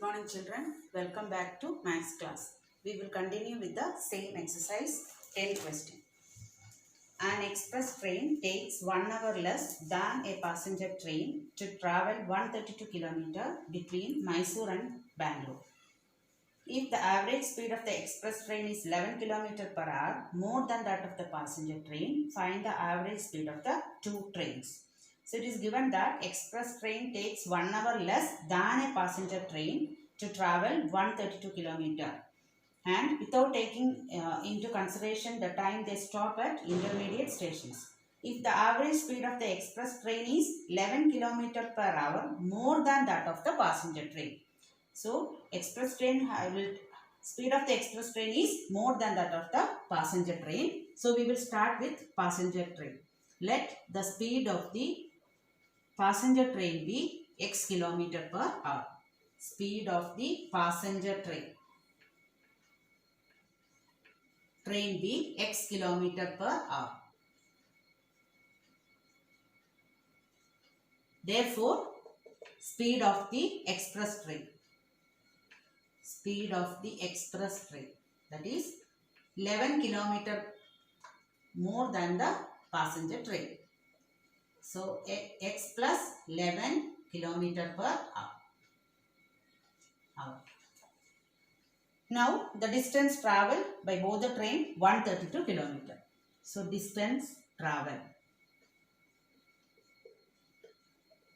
morning children. Welcome back to maths class. We will continue with the same exercise 10 question. An express train takes 1 hour less than a passenger train to travel 132 km between Mysore and Bangalore. If the average speed of the express train is 11 km per hour, more than that of the passenger train, find the average speed of the two trains. So it is given that express train takes 1 hour less than a passenger train to travel 132 km, and without taking into consideration the time they stop at intermediate stations. If the average speed of the express train is 11 km per hour, more than that of the passenger train. So express train speed of the express train is more than that of the passenger train. So we will start with passenger train. Let the speed of the passenger train be x kilometer per hour. Speed of the passenger train be x kilometer per hour. Therefore, speed of the express train that is 11 kilometer more than the passenger train. So x plus 11 kilometer per hour. Now the distance traveled by both the train 132 kilometer. So distance travel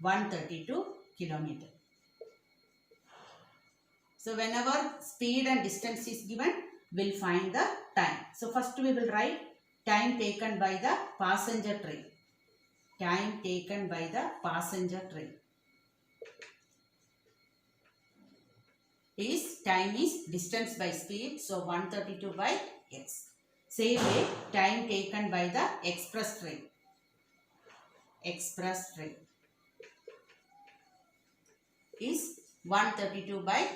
132 kilometer. So whenever speed and distance is given, we'll find the time. So first we will write time taken by the passenger train. Time taken by the passenger train is time is distance by speed. So 132 by x. Same way, time taken by the express train. Express train is 132 by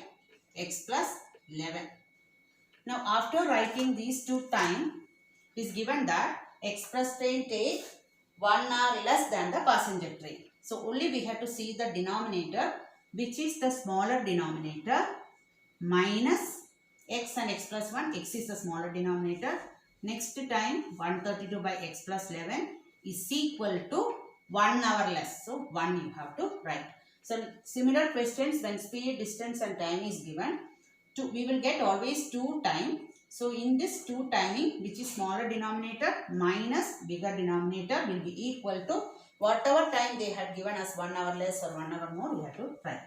x plus 11. Now after writing these two time, it is given that express train takes 1 hour less than the passenger train. So only we have to see the denominator, which is the smaller denominator, minus x and x plus 1. X is the smaller denominator. Next time 132 by x plus 11 is equal to 1 hour less. So 1 you have to write. So similar questions when speed, distance and time is given, we will get always 2 time. So in this 2 timing, which is smaller denominator minus bigger denominator, will be equal to whatever time they had given us 1 hour less or 1 hour more, we have to write.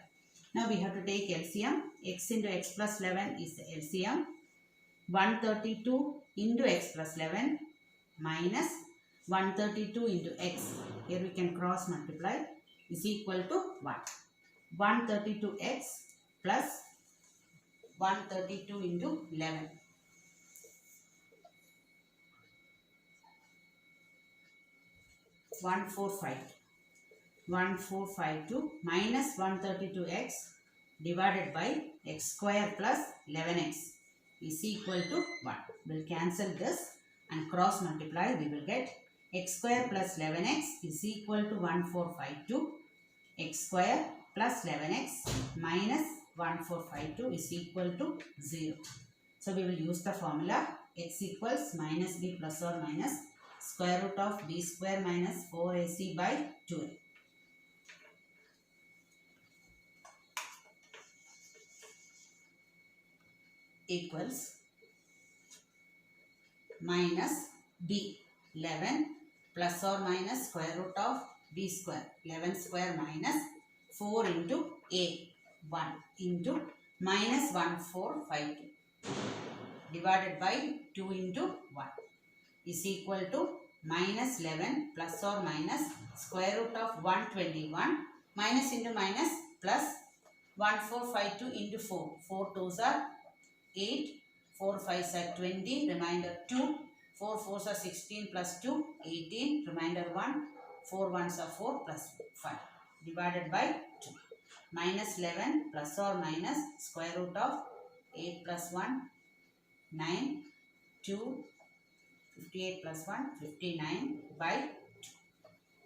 Now we have to take LCM. X into x plus 11 is the LCM. 132 into x plus 11 minus 132 into x. Here we can cross multiply, is equal to 1. 132x plus 132 into 11. 1452 minus 132x divided by x square plus 11x is equal to 1. We will cancel this and cross multiply. We will get x square plus 11x is equal to 1452. X square plus 11x minus 1452 is equal to 0. So we will use the formula x equals minus b plus or minus square root of b square minus 4ac by 2a. Equals minus b 11 plus or minus square root of b square 11 square minus 4 into a 1 into minus 1452 divided by 2 into 1 is equal to minus 11 plus or minus square root of 121 minus into minus plus 1452 into 4. 4 2s are 8, 4 5s are 20, remainder 2, 4 4s are 16 plus 2, 18, remainder 1, 4 1s are 4 plus 5 divided by 2. Minus 11 plus or minus square root of 8 plus 1, 9, 2, 58 plus 1, 59 by 2.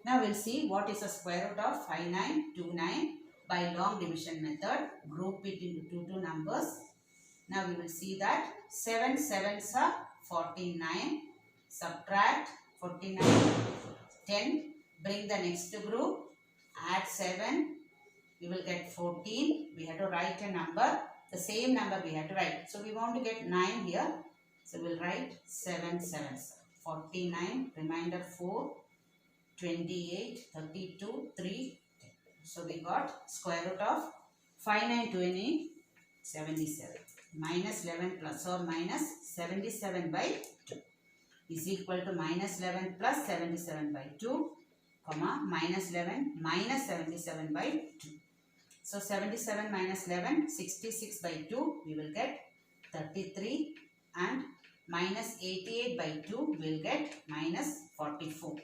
Now we'll see what is the square root of 5929 by long division method. Group it into numbers. Now we will see that 7 sevens are 49. Subtract 49, 10. Bring the next group. Add 7. We will get 14. We have to write a number. The same number we have to write. So we want to get 9 here. So we will write 7 sevens. 49. Remainder 4. 28. 32. 3. 10. So we got square root of 5, 9, 20. 77. Minus 11 plus or minus 77 by 2 is equal to minus 11 plus 77 by 2, comma, minus 11 minus 77 by 2. So 77 minus 11, 66 by 2, we will get 33, and minus 88 by 2, we will get minus 44.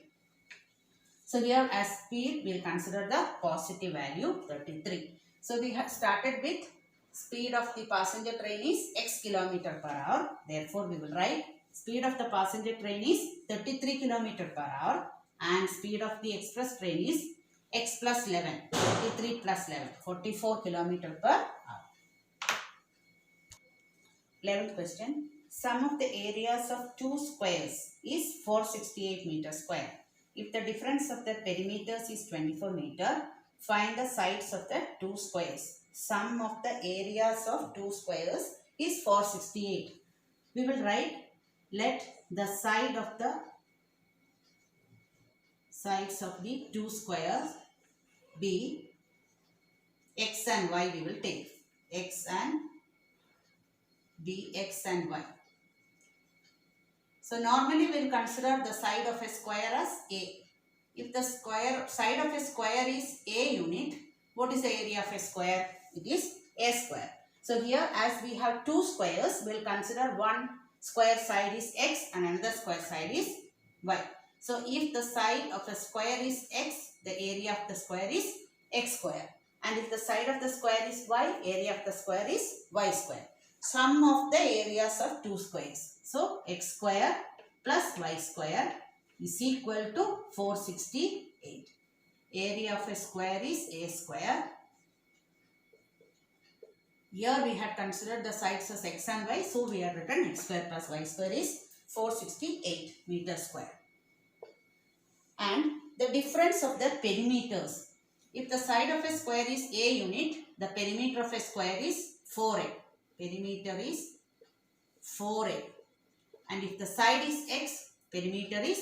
So here as speed, we will consider the positive value 33. So we have started with speed of the passenger train is x kilometer per hour. Therefore, we will write speed of the passenger train is 33 kilometer per hour and speed of the express train is x plus 11, 33 plus 11, 44 kilometer per hour. 11th question. Sum of the areas of two squares is 468 meter square. If the difference of the perimeters is 24 meter, find the sides of the two squares. Sum of the areas of two squares is 468. We will write, let the sides of the two squares be x and y. We will take x and be x and y. So normally we will consider the side of a square as a. If the side of a square is a unit, what is the area of a square? It is a square. So here as we have two squares, we will consider one square side is x and another square side is y. So if the side of a square is x, the area of the square is x square. And if the side of the square is y, area of the square is y square. Sum of the areas of two squares. So x square plus y square is equal to 468. Area of a square is a square. Here we had considered the sides as x and y. So we have written x square plus y square is 468 meter square. And the difference of the perimeters. If the side of a square is a unit, the perimeter of a square is 4a. Perimeter is 4a. And if the side is x, perimeter is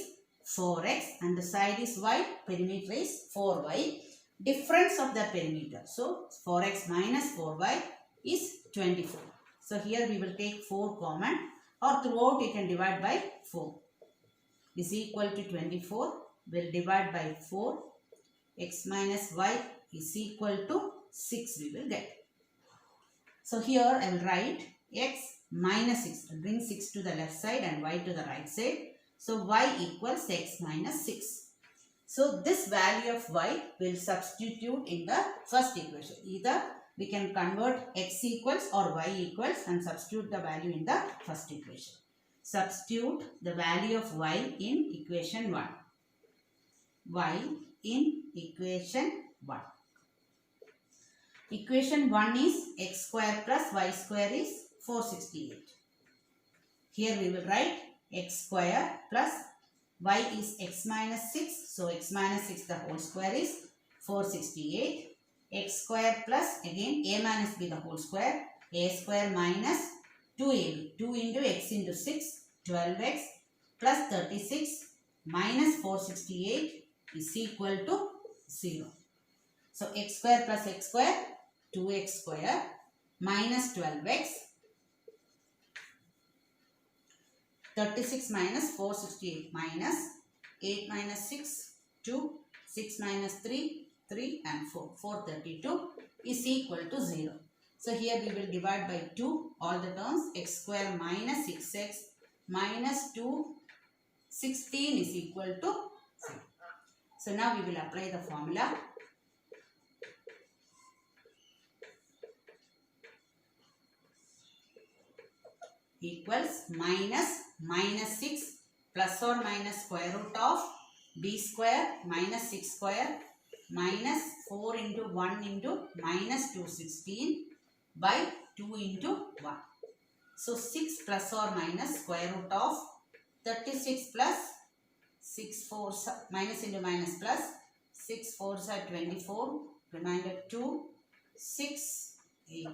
4x. And the side is y, perimeter is 4y. Difference of the perimeter. So 4x minus 4y is 24. So here we will take 4 common, or throughout you can divide by 4. Is equal to 24. Will divide by 4. X minus y is equal to 6 we will get. So here I will write x minus 6. I'll bring 6 to the left side and y to the right side. So y equals x minus 6. So this value of y will substitute in the first equation. Either we can convert x equals or y equals and substitute the value in the first equation. Substitute the value of y in equation 1. Y in equation 1. Equation 1 is x square plus y square is 468. Here we will write x square plus y is x minus 6. So x minus 6 the whole square is 468. X square plus again a minus b the whole square. A square minus 2ab. 2 into x into 6. 12x plus 36 minus 468 is equal to 0. So x square plus x square, 2x square minus 12x, 36 minus 468 minus 8 minus 6, 2, 6 minus 3, 3 and 4, 432 is equal to 0. So here we will divide by 2 all the terms. X square minus 6x minus 2, 16 is equal to 0. So now we will apply the formula. Equals minus 6 plus or minus square root of b square minus 6 square minus 4 into 1 into minus 216 by 2 into 1. So 6 plus or minus square root of 36 plus 6 4s minus into minus plus 6 4s are 24, remainder 2, 6 8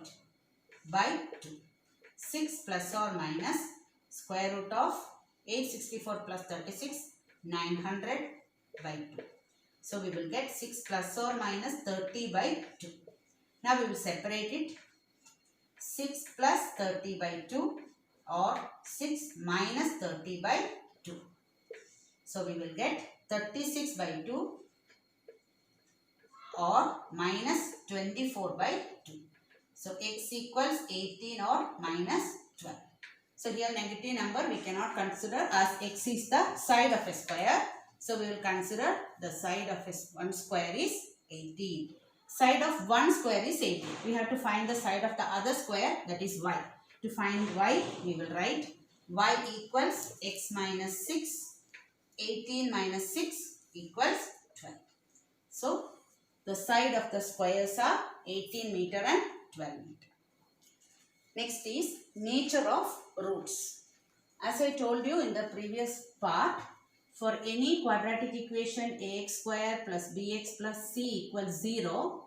by 2. 6 plus or minus square root of 864 plus 36, 900 by 2. So we will get 6 plus or minus 30 by 2. Now we will separate it. 6 plus 30 by 2 or 6 minus 30 by 2. So we will get 36 by 2 or minus 24 by 2. So x equals 18 or minus 12. So here negative number we cannot consider as x is the side of a square. So we will consider the side of one square is 18. Side of one square is 18. We have to find the side of the other square, that is y. To find y, we will write y equals x minus 6. 18 minus 6 equals 12. So the side of the squares are 18 meter and 12 meter. Next is nature of roots. As I told you in the previous part, for any quadratic equation ax square plus bx plus c equals 0,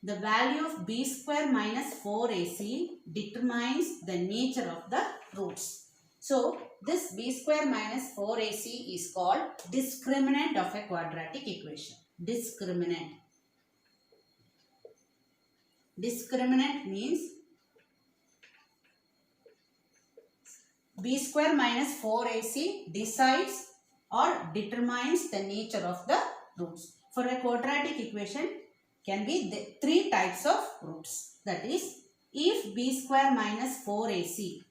the value of b square minus 4ac determines the nature of the roots. So this b square minus 4ac is called discriminant of a quadratic equation. Discriminant. Discriminant means b square minus 4ac decides or determines the nature of the roots. For a quadratic equation can be the three types of roots. That is, if b square minus 4ac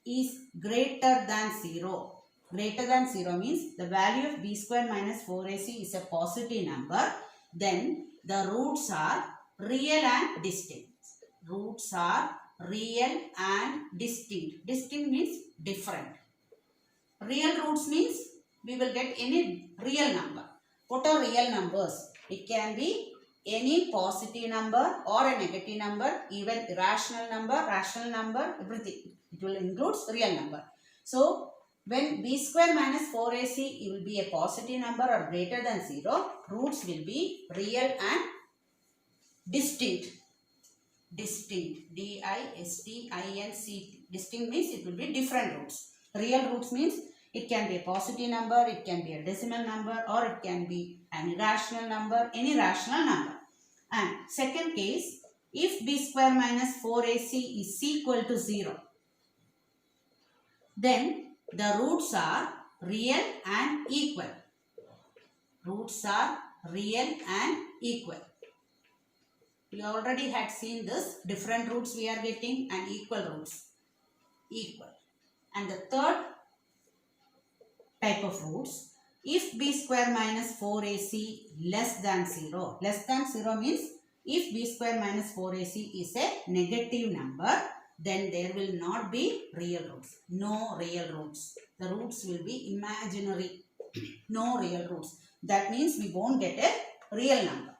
is greater than 0. Greater than 0 means the value of b square minus 4ac is a positive number. Then the roots are real and distinct. Roots are real and distinct. Distinct means different. Real roots means we will get any real number. What are real numbers? It can be any positive number or a negative number, even irrational number, rational number, everything. It will include real number. So when b square minus 4ac it will be a positive number or greater than 0, roots will be real and distinct. Distinct. D-I-S-T-I-N-C-T. Distinct means it will be different roots. Real roots means it can be a positive number, it can be a decimal number, or it can be an irrational number, any rational number. And second case, if b square minus 4ac is equal to 0, then the roots are real and equal. Roots are real and equal. We already had seen this. Different roots we are getting and equal roots. Equal. And the third type of roots, if b square minus 4ac less than 0. Less than 0 means if b square minus 4ac is a negative number, then there will not be real roots. No real roots. The roots will be imaginary. No real roots. That means we won't get a real number.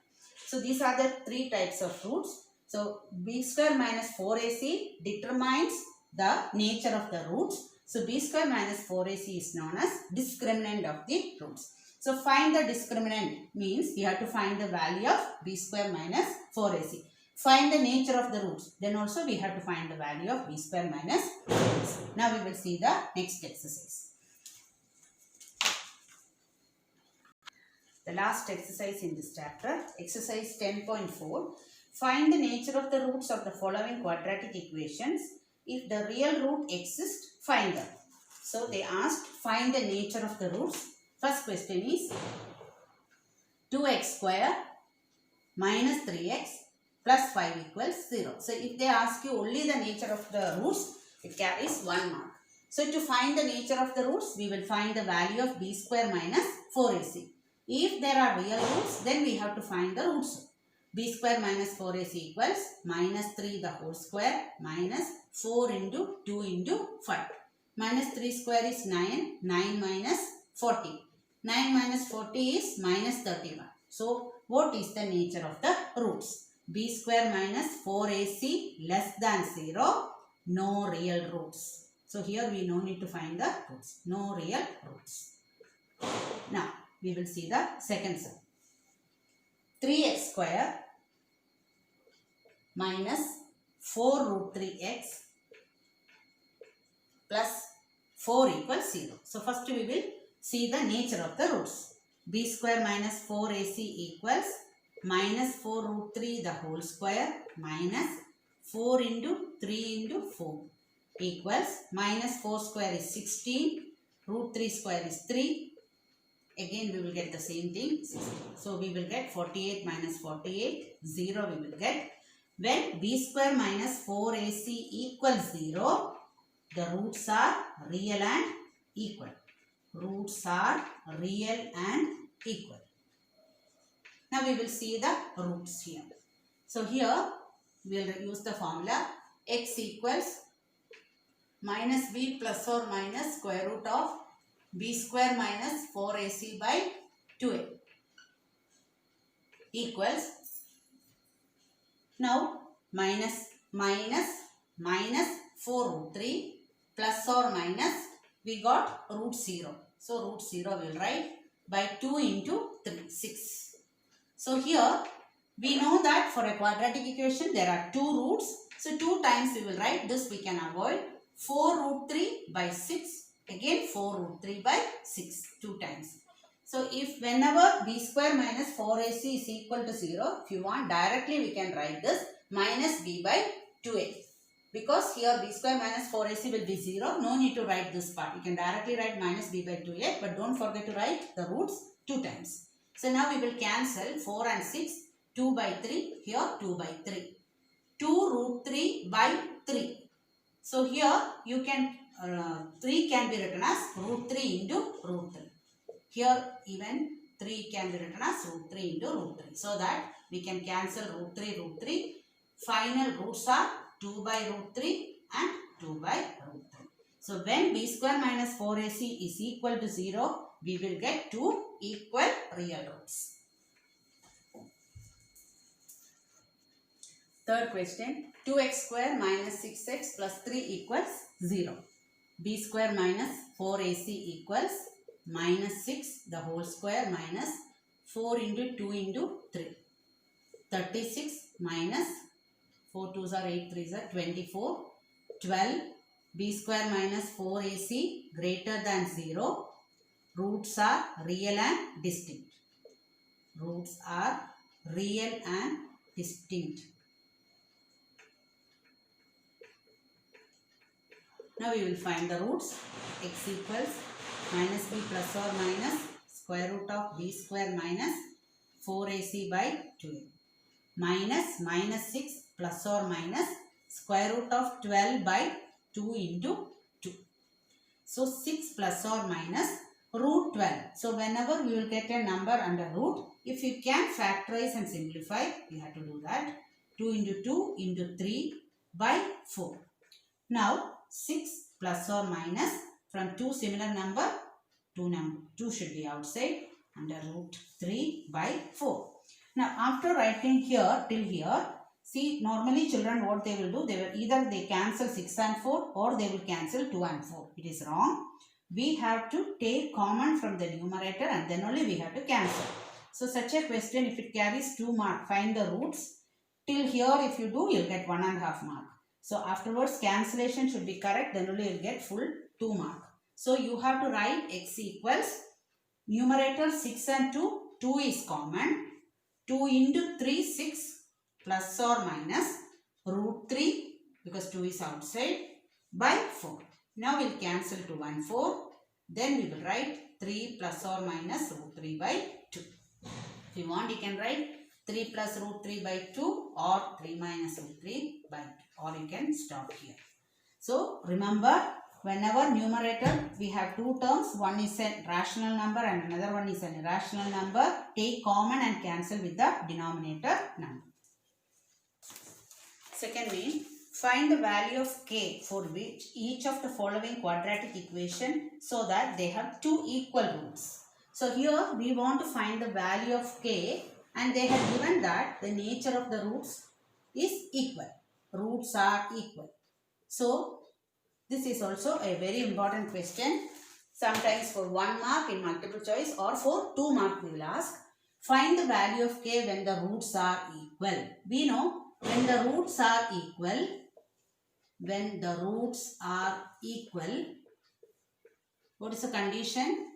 So these are the three types of roots. So b square minus 4ac determines the nature of the roots. So b square minus 4ac is known as discriminant of the roots. So find the discriminant means we have to find the value of b square minus 4ac. Find the nature of the roots. Then also we have to find the value of b square minus 4ac. Now we will see the next exercise. The last exercise in this chapter, exercise 10.4. Find the nature of the roots of the following quadratic equations. If the real root exists, find them. So they asked, find the nature of the roots. First question is 2x square minus 3x plus 5 equals 0. So if they ask you only the nature of the roots, it carries 1 mark. So to find the nature of the roots, we will find the value of b square minus 4ac. If there are real roots, then we have to find the roots. b square minus 4ac equals minus 3 the whole square minus 4 into 2 into 5. Minus 3 square is 9. 9 minus 40. 9 minus 40 is minus 31. So what is the nature of the roots? b square minus 4ac less than 0, no real roots. So here we no need to find the roots, no real roots. Now we will see the second sum. 3x square minus 4 root 3x plus 4 equals 0. So first we will see the nature of the roots. B square minus 4ac equals minus 4 root 3 the whole square minus 4 into 3 into 4 equals minus 4 square is 16, root 3 square is 3. Again we will get the same thing, 16. So we will get 48 minus 48, 0 we will get. When b square minus 4ac equals 0, the roots are real and equal. Roots are real and equal. Now we will see the roots here. So here we will use the formula x equals minus b plus or minus square root of b square minus 4ac by 2a equals, now minus 4 root 3 plus or minus, we got root 0. So root 0 we will write by 2 into 3, 6. So here we know that for a quadratic equation there are 2 roots. So 2 times we will write, this we can avoid. 4 root 3 by 6. Again 4 root 3 by 6, 2 times. So if whenever b square minus 4ac is equal to 0, if you want directly we can write this minus b by 2a. Because here b square minus 4ac will be 0, no need to write this part. You can directly write minus b by 2a, but don't forget to write the roots 2 times. So now we will cancel 4 and 6, 2 by 3, here 2 by 3. 2 root 3 by 3. So here you can 3 can be written as root 3 into root 3. Here even 3 can be written as root 3 into root 3. So that we can cancel root 3. Final roots are 2 by root 3 and 2 by root 3. So when b square minus 4ac is equal to 0, we will get 2 equal real roots. Third question, 2x square minus 6x plus 3 equals 0. b square minus 4ac equals minus 6 the whole square minus 4 into 2 into 3. 36 minus 4 2s are 8 3s are 24. 12 b square minus 4ac greater than 0. Roots are real and distinct. Roots are real and distinct. Now we will find the roots. X equals minus b plus or minus square root of b square minus 4ac by 2a. Minus 6 plus or minus square root of 12 by 2 into 2. So 6 plus or minus root 12. So whenever we will get a number under root, if you can factorize and simplify, we have to do that. 2 into 2 into 3 by 4. Now 6 plus or minus from 2 similar number, 2 should be outside under root 3 by 4. Now after writing here till here, see normally children what they will do, they will either they cancel 6 and 4 or they will cancel 2 and 4. It is wrong. We have to take common from the numerator and then only we have to cancel. So such a question, if it carries 2 marks, find the roots. Till here if you do, you'll get 1.5 mark. So afterwards cancellation should be correct, then only you'll get full 2 mark. So you have to write x equals numerator 6 and 2, 2 is common. 2 into 3, 6 plus or minus root 3 because 2 is outside by 4. Now we'll cancel 2 and 4. Then we will write 3 plus or minus root 3 by 2. If you want, you can write 3 plus root 3 by 2 or 3 minus root 3 by 2. Or you can stop here. So remember, whenever numerator we have 2 terms, one is a rational number and another one is an irrational number, take common and cancel with the denominator number. Second mean, find the value of k for which each of the following quadratic equation so that they have 2 equal roots. So here we want to find the value of k and they have given that the nature of the roots is equal. Roots are equal. So this is also a very important question. Sometimes for 1 mark in multiple choice or for 2 mark we will ask. Find the value of k when the roots are equal. We know when the roots are equal, what is the condition?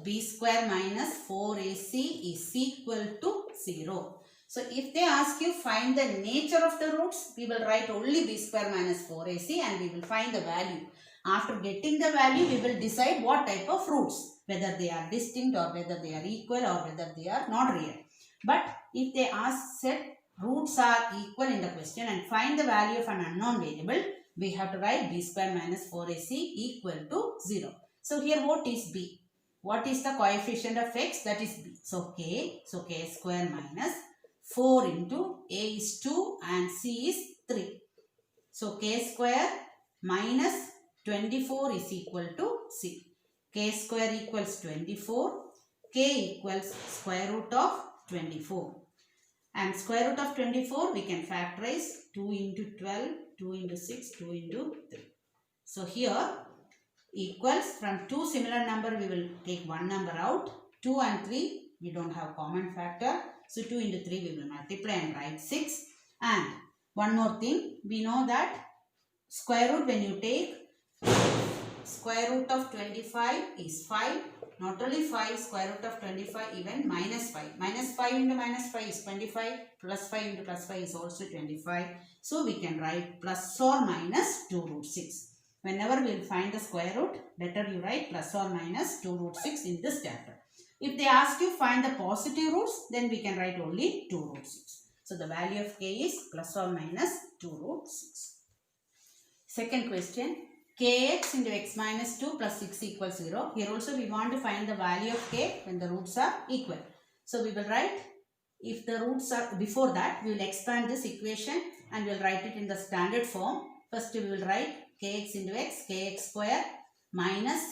B square minus 4AC is equal to 0. So if they ask you find the nature of the roots, we will write only B square minus 4AC and we will find the value. After getting the value, we will decide what type of roots, whether they are distinct or whether they are equal or whether they are not real. But if they said roots are equal in the question and find the value of an unknown variable, we have to write B square minus 4AC equal to 0. So here what is B? What is the coefficient of x? That is b. So k square minus 4 into a is 2 and c is 3. So k square minus 24 is equal to c. K square equals 24. K equals square root of 24. And square root of 24 we can factorize 2 into 12, 2 into 6, 2 into 3. So here equals, from two similar number we will take one number out. 2 and 3 we don't have common factor. So 2 into 3 we will multiply and write 6. And one more thing, we know that square root, when you take square root of 25 is 5. Not only 5, square root of 25, even minus 5. Minus 5 into minus 5 is 25. Plus 5 into plus 5 is also 25. So we can write plus or minus 2 root 6. Whenever we will find the square root, better you write plus or minus 2 root 6 in this chapter. If they ask you find the positive roots, then we can write only 2 root 6. So the value of k is plus or minus 2 root 6. Second question, kx into x minus 2 plus 6 equals 0. Here also we want to find the value of k when the roots are equal. So we will write, if the roots are, before that we will expand this equation and we will write it in the standard form. First we will write kx into x, kx square minus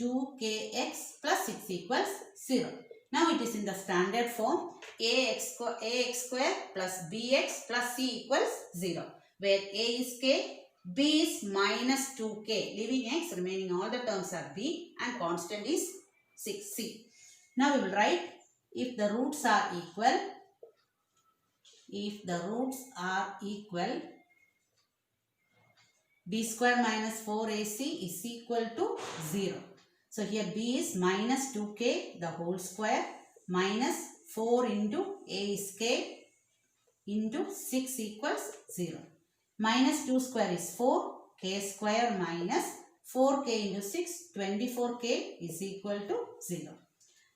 2kx plus 6 equals 0. Now it is in the standard form, ax square plus bx plus c equals 0, where a is k, b is minus 2k, leaving x, remaining all the terms are b, and constant is 6c. Now we will write, if the roots are equal, b square minus 4ac is equal to 0. So here b is minus 2k the whole square minus 4 into a is k into 6 equals 0. Minus 2 square is 4, k square minus 4k into 6, 24k is equal to 0.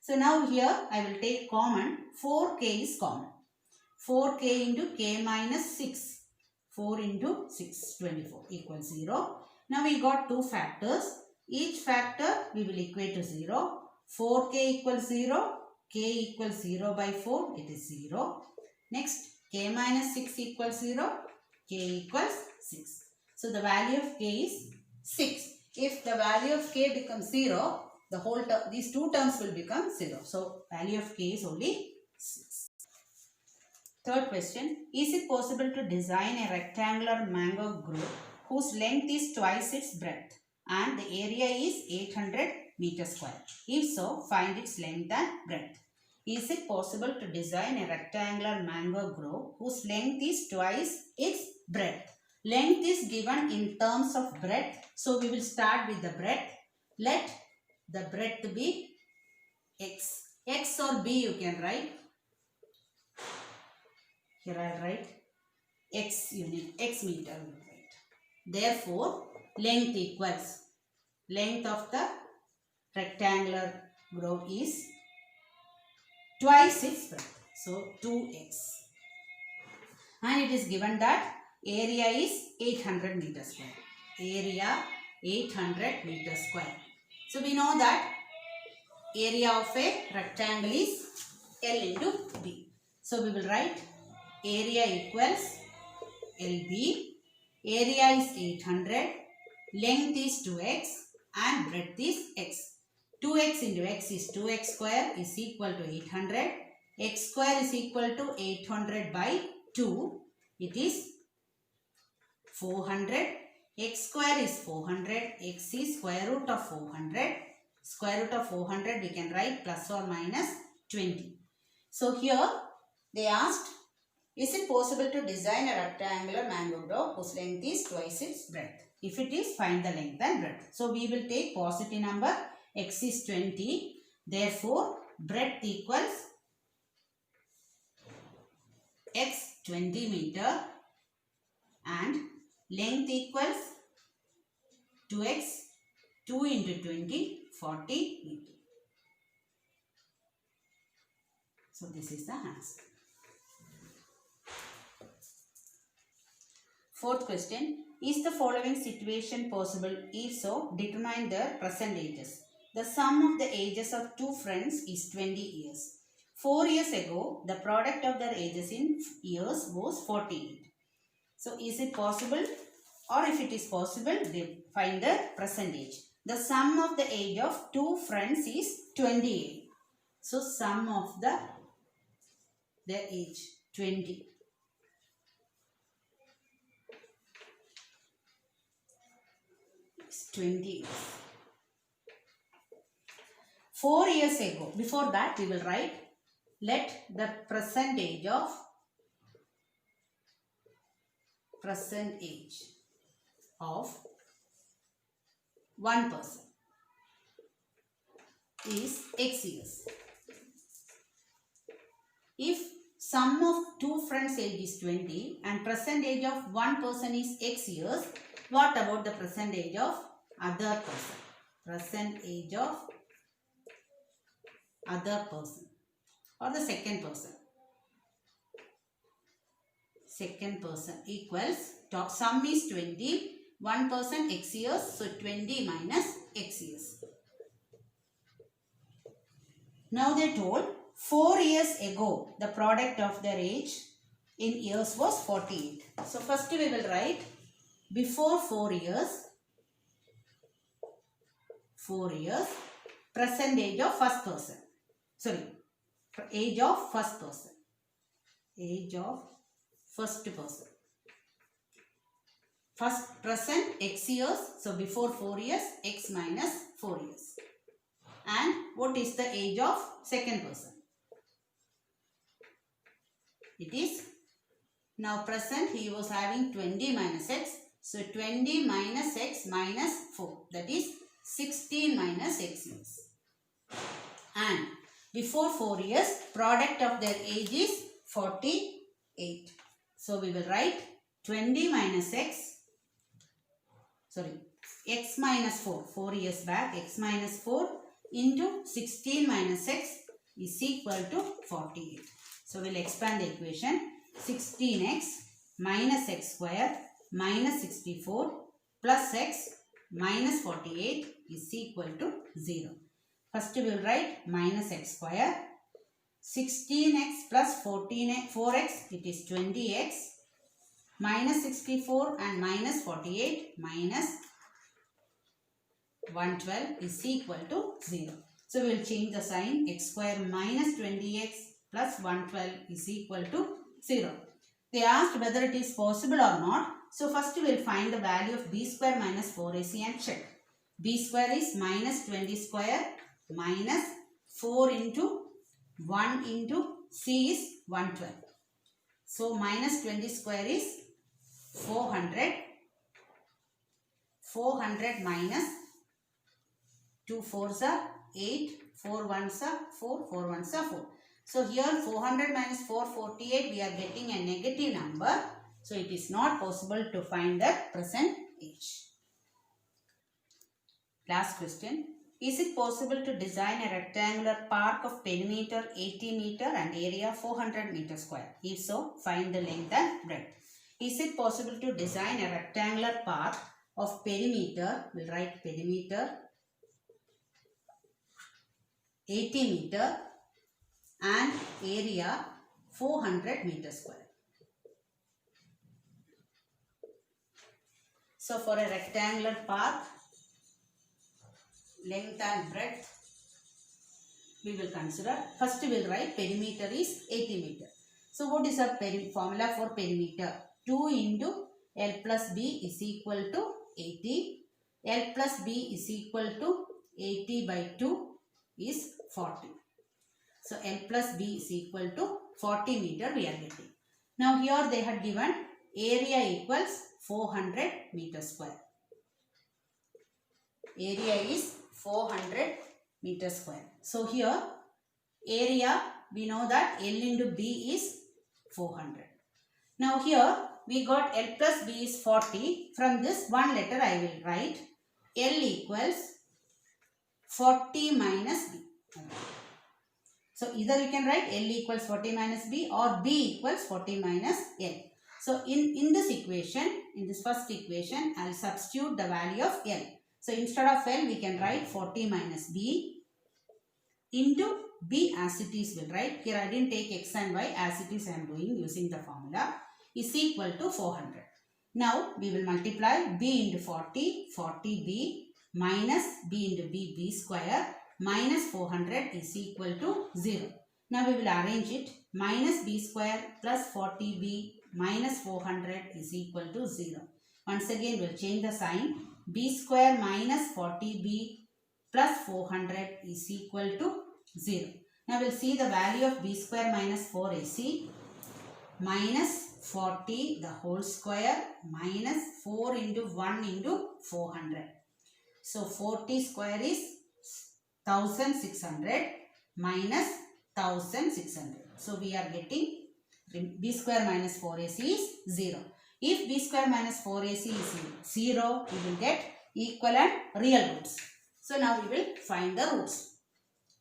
So now here I will take common, 4k is common. 4k into k minus 6. 4 into 6, 24 equals 0. Now we got two factors. Each factor we will equate to 0. 4k equals 0. K equals 0 by 4. It is 0. Next, k minus 6 equals 0. K equals 6. So the value of k is 6. If the value of k becomes 0, the whole these two terms will become 0. So value of k is only 6. Third question, is it possible to design a rectangular mango grove whose length is twice its breadth and the area is 800 meters square? If so, find its length and breadth. Is it possible to design a rectangular mango grove whose length is twice its breadth? Length is given in terms of breadth. So we will start with the breadth. Let the breadth be x. X or b you can write. Here I will write x unit, x meter we will write. Therefore, length equals, length of the rectangular grove is twice its breadth. So 2x. And it is given that area is 800 meters square. Area 800 meters square. So we know that area of a rectangle is L into B. So we will write area equals LB. Area is 800. Length is 2x and breadth is x. 2x into x is 2x square is equal to 800. x square is equal to 800 by 2. It is 400. X square is 400. X is square root of 400. Square root of 400 we can write plus or minus 20. So here they asked, is it possible to design a rectangular mango dog whose length is twice its breadth? If it is, find the length and breadth. So we will take positive number. X is 20. Therefore, breadth equals x 20 meter and length equals 2x 2 into 20 40 meter. So this is the answer. Fourth question. Is the following situation possible? If so, determine their present ages. The sum of the ages of two friends is 20 years. 4 years ago, the product of their ages in years was 48. So is it possible? Or if it is possible, they find the present age. The sum of the age of two friends is 28. So sum of their age 20. It's 20. 4 years ago. Before that we will write, let the present age of one person is x years. If sum of two friends age is 20 and present age of one person is x years, what about the present age of other person? Present age of other person or the second person. Second person equals, top sum is 20, one person x years, so 20 minus x years. Now they told 4 years ago the product of their age in years was 48. So first we will write before 4 years, present age of first person. Sorry, age of first person. Age of first person. First present x years. So before 4 years, x minus 4 years. And what is the age of second person? It is now present. He was having 20 minus x. So 20 minus x minus 4. That is 16 minus x years. And before 4 years, product of their age is 48. So we will write 20 minus x. Sorry, x minus 4. 4 years back, x minus 4 into 16 minus x is equal to 48. So we will expand the equation. 16x minus x square minus 64 plus x minus 48 is equal to 0. First we will write minus x square. 16x plus 4x, it is 20x. Minus 64 and minus 48 minus 112 is equal to 0. So we will change the sign. X square minus 20x plus 112 is equal to 0. They asked whether it is possible or not. So first we will find the value of b square minus 4ac and check. B square is minus 20 square minus 4 into 1 into c is 112. So minus 20 square is 400. 400 minus 2 4s are 8, 4 1s are 4, 4 1s are 4. So here 400 minus 448 we are getting a negative number. So it is not possible to find the present age. Last question. Is it possible to design a rectangular park of perimeter 80 meter and area 400 meter square? If so, find the length and breadth. Is it possible to design a rectangular park of perimeter? We'll write perimeter 80 meter and area 400 meter square. So for a rectangular park, length and breadth we will consider. First we will write perimeter is 80 meter. So what is the formula for perimeter? 2 into L plus B is equal to 80. L plus B is equal to 80 by 2 is 40. So L plus B is equal to 40 meter we are getting. Now here they had given area equals 400 meter square. Area is 400 meter square. So here area we know that L into B is 400. Now here we got L plus B is 40. From this one letter I will write L equals 40 minus B. So either you can write L equals 40 minus B or B equals 40 minus L. So in this equation, in this first equation, I will substitute the value of L. So instead of L, we can write 40 minus B into B as it is will write. Here I didn't take X and Y, as it is I am doing using the formula, is equal to 400. Now we will multiply B into 40, 40B minus B into B square minus 400 is equal to 0. Now we will arrange it. Minus B square plus 40B minus 400 is equal to 0. Once again we will change the sign. B square minus 40B plus 400 is equal to 0. Now we will see the value of B square minus 4AC minus 40 the whole square minus 4 into 1 into 400. So 40 square is 1600 minus 1600. So we are getting B square minus 4AC is 0. If B square minus 4AC is 0, we will get equivalent real roots. So now we will find the roots.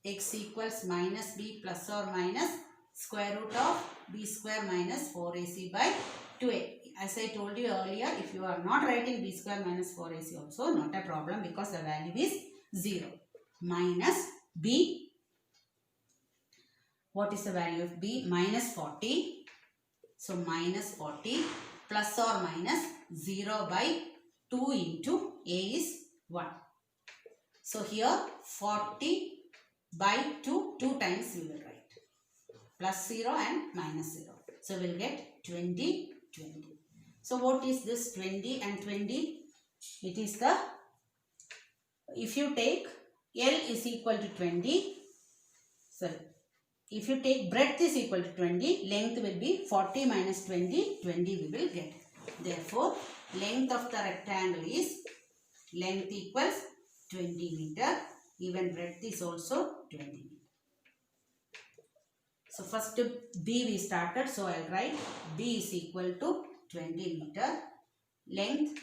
X equals minus B plus or minus square root of B square minus 4AC by 2A. As I told you earlier, if you are not writing B square minus 4AC also, not a problem because the value is 0. Minus B. What is the value of B? Minus 40. So minus 40 plus or minus 0 by 2 into A is 1. So here 40 by 2 times we will write. Plus 0 and minus 0. So we will get 20, 20. So what is this 20 and 20? It is the, if you take L is equal to 20, sorry, if you take breadth is equal to 20, length will be 40 minus 20, 20 we will get. Therefore, length of the rectangle is, length equals 20 meter, even breadth is also 20 meter. So first B we started, so I will write B is equal to 20 meter, length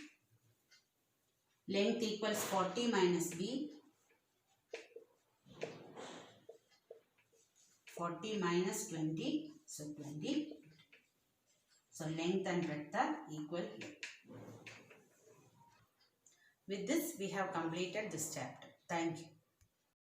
equals 40 minus B, 40 minus 20, so 20. So length and breadth are equal here. With this we have completed this chapter. Thank you.